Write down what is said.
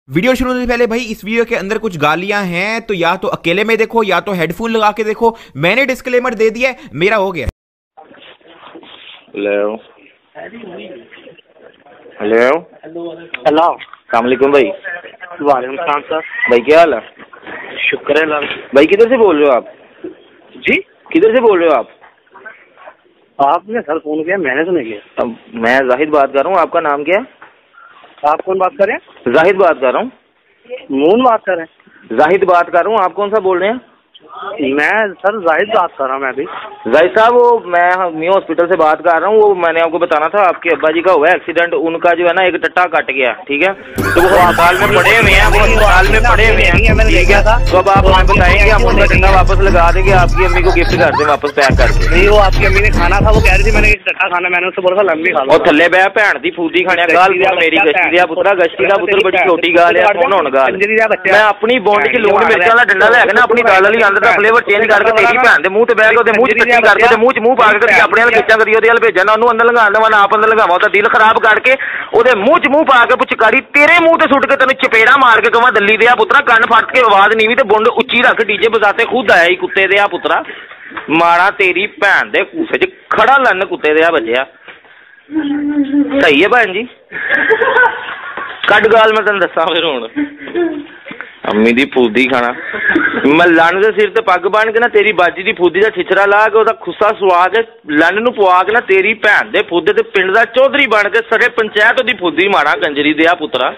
Video शुरू होने से पहले भाई इस वीडियो के अंदर कुछ गालियां हैं तो या तो अकेले में देखो या तो हेडफोन लगा के देखो। मैंने डिस्क्लेमर दे दिया है, मेरा हो गया। हेलो हेलो हेलो अस्सलामुअलैकुम भाई। वालेकुम सलाम सर। भाई क्या हाल है? शुक्र है अल्लाह। भाई किधर से बोल रहे हो आप? जी किधर से बोल रहे हो आप? आपने सर फोन किया, मैंने तो नहीं किया। अब मैं जाहिद बात कर रहा हूँ। आपका नाम क्या है? आप कौन बात कर रहे हैं? जाहिद बात कर रहा हूँ। मून बात कर रहे हैं? जाहिद बात कर रहा हूँ। आप कौन सा बोल रहे हैं? मैं सर जाहिद बात कर रहा हूँ। मैं भी जाहिद साहब वो मैं न्यू हॉस्पिटल से बात कर रहा हूँ। वो मैंने आपको बताना था, आपके अब्बा जी का हुआ एक्सीडेंट। उनका जो है ना एक टट्टा कट गया, ठीक है? तो वो अस्पताल में पड़े हुए हैं, वो अस्पताल में पड़े हुए हैं, ठीक है? तो अब आप हमें बताएंगे, हम उनका टट्टा वापस लगा देंगे, आपकी अम्मी को गिफ्ट कर दें वापस पैक करके। नहीं, वो आपकी अम्मी ने खाना था, वो कह रही थी मैंने टट्टा खाना, मैंने उससे बोला था लंबी खा लो। और थल्ले बह भैन दी फूदी खाने गाल मेरी गश्ती दिया पुत्रा, गश्ती का पुत्र बड़ी छोटी गाल है। कौन होने गाल? मैं अपनी बॉन्ड की लूण मिर्च वाला डंडा लैके ना अपनी दाल वाली अंदर का फ्लेवर चेंज करके तेरी भैन दे मुंह ते बह के ओदे मुंह च टट्टी करके ते मुंह च मुंह पा के कदी अपने वाल खिच्चा कदी ओदे वाल भेजना, ओनू अंदर लंघाण देवां ना आप अंदर लंघावां, ओदा दिल खराब करके ओदे मुंह च मुंह पा के पुचकारी तेरे मुंह ते सुट के तेन चपेड़ा मार के कवां दल्ली दिया पुत्रा, कन्न फट के आवाज नीवी ते बुंड उच्ची रख डीजे बजाते खुद आया ही कुत्ते दिया पुत्रा। माड़ा तेरी भैन दे कूसे च खड़ा लन कुत्ते दिया बजिया। सही है भैन जी? कट गाल मैं तेन दसा फिर हुण अम्मी दी फूदी खाना। मैं लन के सिर ते पग बन के ना तेरी बाजी दी फूदी का छिछरा ला के ओदा खुस्सा सुआ के लन नू पवा के ना तेरी भैन दे फूदे ते पिंड दा चौधरी बन के सरे पंचायत ओदी फूदी मारा कंजरी दिया पुत्रा।